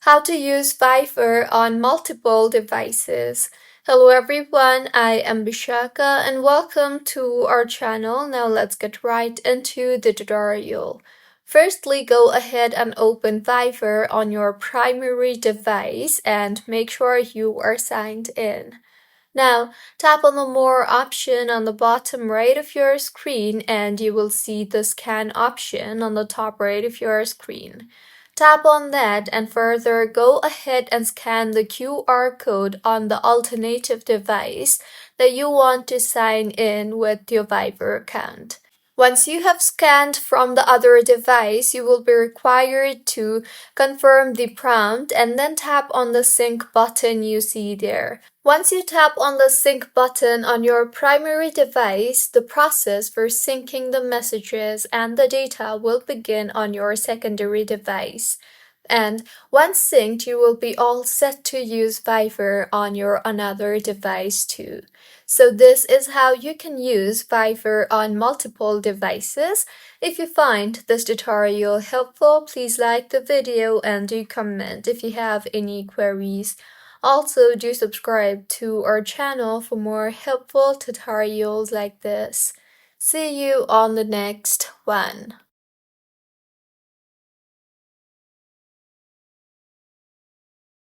How to use Fiverr on multiple devices. Hello everyone, I am Bishaka and welcome to our channel. Now let's get right into the tutorial. Firstly, go ahead and open Fiverr on your primary device and make sure you are signed in. Now, tap on the More option on the bottom right of your screen and you will see the Scan option on the top right of your screen. Tap on that and further go ahead and scan the QR code on the alternative device that you want to sign in with your Fiverr account. Once you have scanned from the other device, you will be required to confirm the prompt and then tap on the sync button you see there. Once you tap on the sync button on your primary device, the process for syncing the messages and the data will begin on your secondary device. And once synced, you will be all set to use Fiverr on your another device too. So this is how you can use Fiverr on multiple devices. If you find this tutorial helpful, please like the video and do comment if you have any queries. Also, do subscribe to our channel for more helpful tutorials like this. See you on the next one.